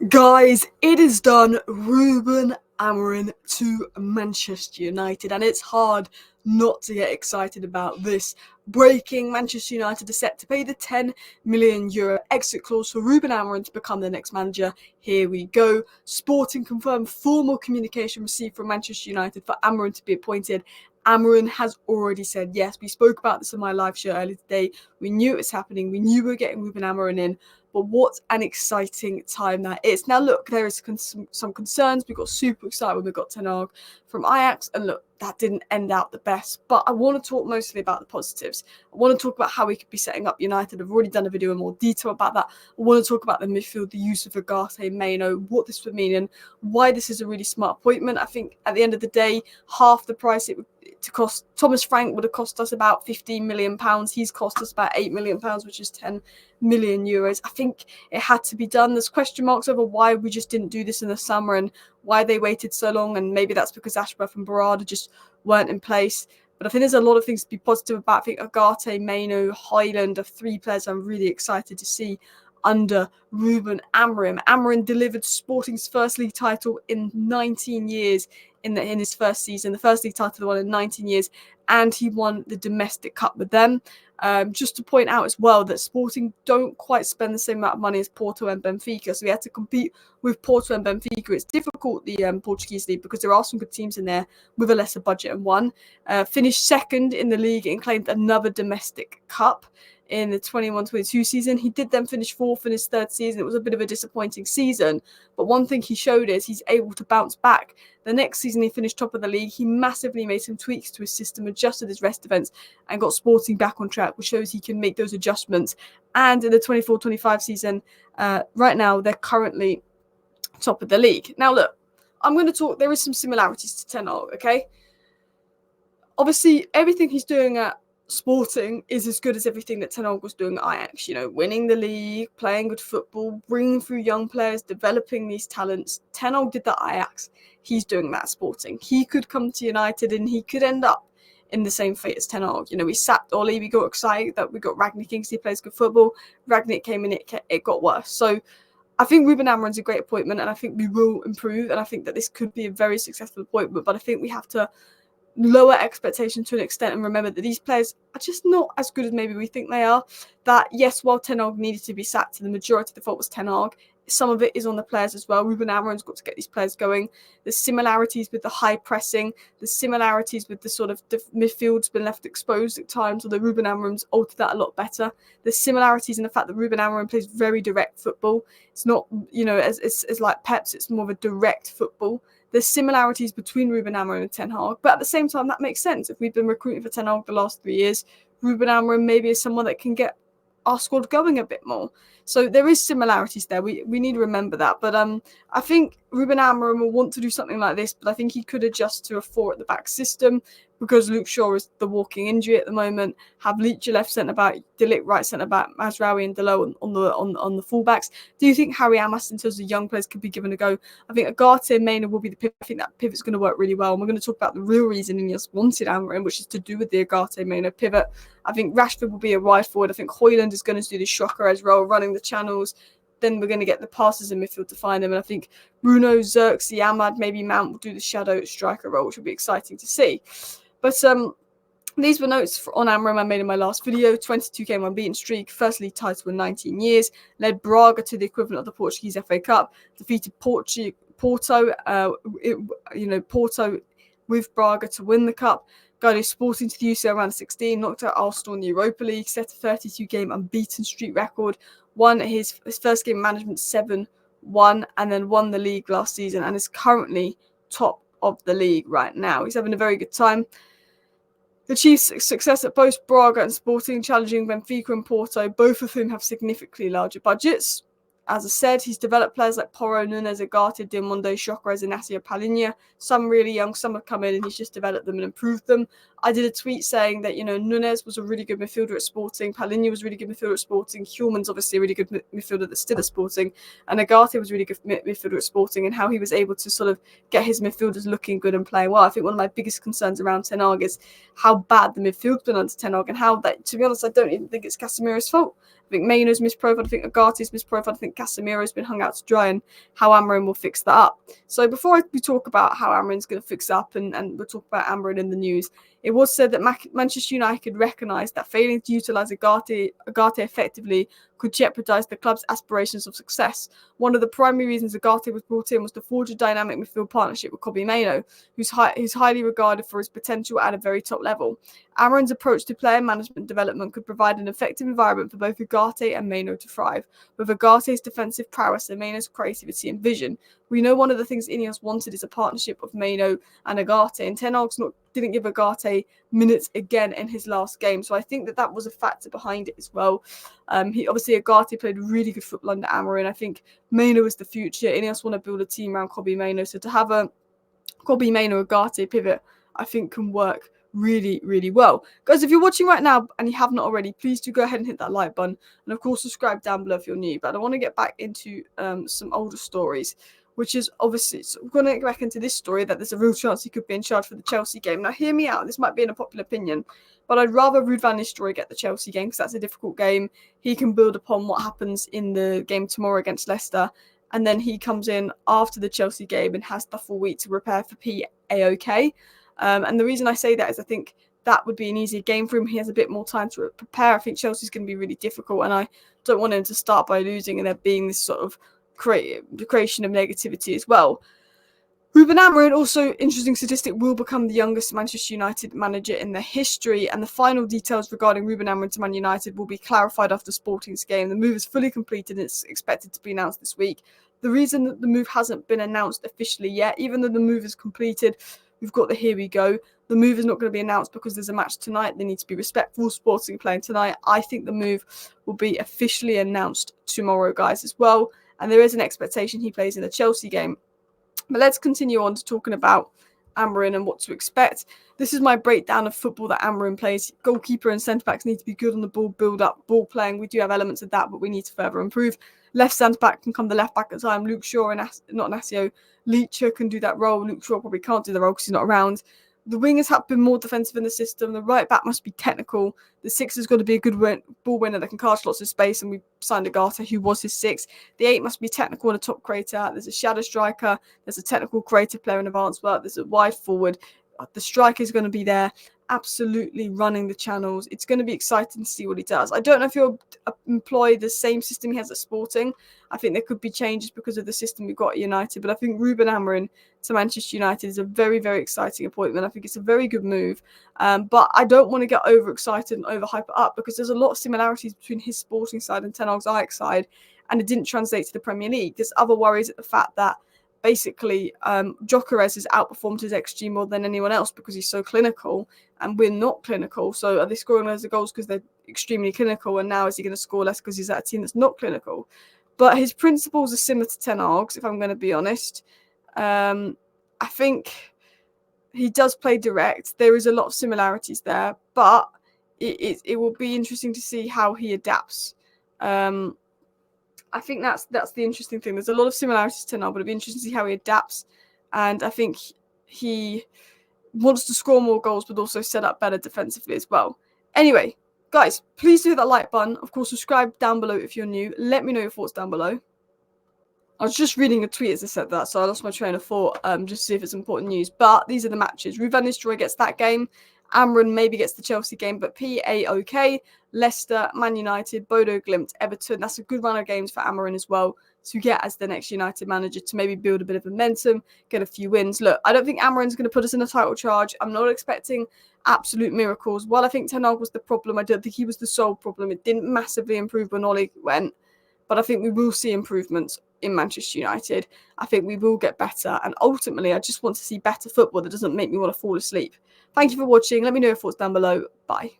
Guys, it is done. Ruben Amorim to Manchester United, and it's hard not to get excited about this. Breaking: Manchester United are set to pay the €10 million exit clause for Ruben Amorim to become the next manager. Here we go. Sporting confirmed formal communication received from Manchester United for Amorim to be appointed. Amorim has already said yes. We spoke about this in my live show earlier today. We knew it was happening. We knew we were getting Ruben Amorim in. But what an exciting time that is. Now, look, there is some concerns. We got super excited when we got Ten Hag from Ajax. And look, that didn't end out the best. But I want to talk mostly about the positives. I want to talk about how we could be setting up United. I've already done a video in more detail about that. I want to talk about the midfield, the use of Aguero Mayo, what this would mean, and why this is a really smart appointment. I think at the end of the day, half the price it would to cost. Thomas Frank would have cost us about £15 million. He's cost us about £8 million, which is €10 million. I think it had to be done. There's question marks over why we just didn't do this in the summer and why they waited so long. And maybe that's because Ashworth and Barada just weren't in place. But I think there's a lot of things to be positive about. I think Aguero, Mayo, Højlund are three players I'm really excited to see under Ruben Amorim. Amorim delivered Sporting's first league title in 19 years in his first season, the first league title won in 19 years, and he won the domestic cup with them. Just to point out as well that Sporting don't quite spend the same amount of money as Porto and Benfica, so we had to compete with Porto and Benfica. It's difficult, the Portuguese league, because there are some good teams in there with a lesser budget and won. Finished second in the league and claimed another domestic cup in the 21-22 season. He did then finish fourth in his third season. It was a bit of a disappointing season, but one thing he showed is he's able to bounce back. The next season he finished top of the league. He massively made some tweaks to his system, adjusted his rest events, and got Sporting back on track, which shows he can make those adjustments. And in the 24-25 season, right now, they're currently top of the league. Now, look, I'm going to talk, there is some similarities to Ten Hag, okay? Obviously, everything he's doing at Sporting is as good as everything that Ten Hag was doing at Ajax, winning the league, playing good football, bringing through young players, developing these talents. Ten Hag did that at Ajax. He's doing that at Sporting. He could come to United and he could end up in the same fate as Ten Hag. We sacked Oli, we got excited that we got Ragnick Kingsley, plays good football. Ragnick came in, it got worse. So I think Ruben Amorim's a great appointment, and I think we will improve, and I think that this could be a very successful appointment, but I think we have to lower expectations to an extent and remember that these players are just not as good as maybe we think they are. That, yes, while Ten Hag needed to be sacked, the majority of the fault was Ten Hag. Some of it is on the players as well. Ruben Amorim's got to get these players going. The similarities with the high pressing, the similarities with the sort of the midfield's been left exposed at times, although Ruben Amorim's altered that a lot better. The similarities in the fact that Ruben Amorim plays very direct football. It's not, as like Pep's, it's more of a direct football. There's similarities between Ruben Amorim and Ten Hag, but at the same time, that makes sense. If we've been recruiting for Ten Hag the last 3 years, Ruben Amorim maybe is someone that can get our squad going a bit more. So there is similarities there. We need to remember that. But I think Ruben Amorim will want to do something like this, but I think he could adjust to a 4 at the back system because Luke Shaw is the walking injury at the moment. Have Leach left centre back, De Ligt right centre back, Mazraoui and Delo on the fullbacks. Do you think Harry Amas in terms of young players could be given a go? I think Aguero Mayo will be the pivot. I think that pivot's going to work really well. And we're going to talk about the real reason INEOS wanted Amorim, which is to do with the Aguero Mayo pivot. I think Rashford will be a wide forward. I think Højlund is going to do the shocker as role, running the channels. Then we're going to get the passes in midfield to find them. And I think Bruno, Xerxes, Ahmad, maybe Mount will do the shadow striker role, which will be exciting to see. But these were notes on Amorim I made in my last video. 22-game unbeaten streak, first league title in 19 years, led Braga to the equivalent of the Portuguese FA Cup, defeated Porto, Porto with Braga to win the cup, guided Sporting to the UCL round of 16, knocked out Arsenal in the Europa League, set a 32-game unbeaten streak record, won his first game management 7-1, and then won the league last season, and is currently top of the league right now. He's having a very good time. Achieved success at both Braga and Sporting, challenging Benfica and Porto, both of whom have significantly larger budgets. As I said, he's developed players like Porro, Nunes, Agate, Diamondo, Chocres, and Inacio Palinha. Some really young, some have come in and he's just developed them and improved them. I did a tweet saying that, Nunes was a really good midfielder at Sporting. Palinha was a really good midfielder at Sporting. Human's obviously a really good midfielder that's still at Sporting. And Agate was a really good midfielder at Sporting, and how he was able to sort of get his midfielders looking good and playing well. I think one of my biggest concerns around Ten Hag is how bad the midfield's been under Ten Hag, and how that, to be honest, I don't even think it's Casemiro's fault. I think Maino's misprofiled, I think Agate's misprofiled, I think Casemiro's been hung out to dry, and how Amorim will fix that up. So before we talk about how Amorim's going to fix up, and we'll talk about Amorim in the news, it was said that Manchester United recognised that failing to utilise Agate effectively could jeopardise the club's aspirations of success. One of the primary reasons Agate was brought in was to forge a dynamic midfield partnership with Kobbie Mainoo, who's highly regarded for his potential at a very top level. Amorim's approach to player management development could provide an effective environment for both Agate and Mainoo to thrive, with Agate's defensive prowess and Mainoo's creativity and vision. We know one of the things INEOS wanted is a partnership of Mainoo and Agate, and Ten Hag didn't give Agate minutes again in his last game, so I think that was a factor behind it as well. Agate played really good football under Amorim. I think Mainoo is the future. INEOS want to build a team around Kobbie Mainoo, so to have a Kobbie Mainoo Agate pivot, I think can work really, really well. Guys, if you're watching right now and you have not already, please do go ahead and hit that like button, and of course subscribe down below if you're new. But I want to get back into some older stories, which is obviously, so we're going to get back into this story that there's a real chance he could be in charge for the Chelsea game. Now hear me out, this might be an unpopular opinion, but I'd rather Ruud van Nistelrooy get the Chelsea game because that's a difficult game. He can build upon what happens in the game tomorrow against Leicester, and then he comes in after the Chelsea game and has the full week to prepare for PAOK. And the reason I say that is I think that would be an easier game for him. He has a bit more time to prepare. I think Chelsea's going to be really difficult, and I don't want him to start by losing and there being this sort of creation of negativity as well. Ruben Amorim, also interesting statistic, will become the youngest Manchester United manager in their history, and the final details regarding Ruben Amorim to Man United will be clarified after Sporting's game. The move is fully completed and it's expected to be announced this week. The reason that the move hasn't been announced officially yet, even though the move is completed, we've got the here we go. The move is not going to be announced because there's a match tonight. They need to be respectful. Sporting playing tonight. I think the move will be officially announced tomorrow, guys, as well. And there is an expectation he plays in the Chelsea game. But let's continue on to talking about Amorim and what to expect. This is my breakdown of football that Amorim plays. Goalkeeper and centre-backs need to be good on the ball, build up, ball playing. We do have elements of that, but we need to further improve. Left centre-back can come the left-back at time. Luke Shaw and not Nacio. Leacher can do that role. Luke Shaw probably can't do the role because he's not around. The wingers have been more defensive in the system. The right back must be technical. The six has got to be a good ball winner that can cast lots of space, and we signed Agate, who was his six. The 8 must be technical and a top creator. There's a shadow striker. There's a technical creative player in advanced work. There's a wide forward. The striker is going to be there, absolutely running the channels. It's going to be exciting to see what he does. I don't know if he'll employ the same system he has at Sporting. I think there could be changes because of the system we've got at United, but I think Ruben Amorim to Manchester United is a very, very exciting appointment. I think it's a very good move, but I don't want to get overexcited and overhype it up because there's a lot of similarities between his Sporting side and Ten Hag's Ajax side, and it didn't translate to the Premier League. There's other worries at the fact that basically Gyökeres has outperformed his XG more than anyone else because he's so clinical, and we're not clinical. So are they scoring loads of goals because they're extremely clinical, and now is he going to score less because he's at a team that's not clinical? But his principles are similar to Ten Hag's, if I'm going to be honest. I think he does play direct. There is a lot of similarities there, but it will be interesting to see how he adapts. I think that's the interesting thing. There's a lot of similarities to Ten Hag, but it'll be interesting to see how he adapts. And I think he wants to score more goals, but also set up better defensively as well. Anyway, guys, please do hit that like button. Of course, subscribe down below if you're new. Let me know your thoughts down below. I was just reading a tweet as I said that, so I lost my train of thought just to see if it's important news. But these are the matches. Ruben Amorim gets that game. Amorim maybe gets the Chelsea game, but PAOK, Leicester, Man United, Bodo Glimt, Everton. That's a good run of games for Amorim as well to get as the next United manager, to maybe build a bit of momentum, get a few wins. Look, I don't think Amorim's going to put us in a title charge. I'm not expecting absolute miracles. While I think Ten Hag was the problem, I don't think he was the sole problem. It didn't massively improve when Ole went, but I think we will see improvements in Manchester United. I think we will get better, and ultimately I just want to see better football that doesn't make me want to fall asleep. Thank you for watching. Let me know your thoughts down below. Bye.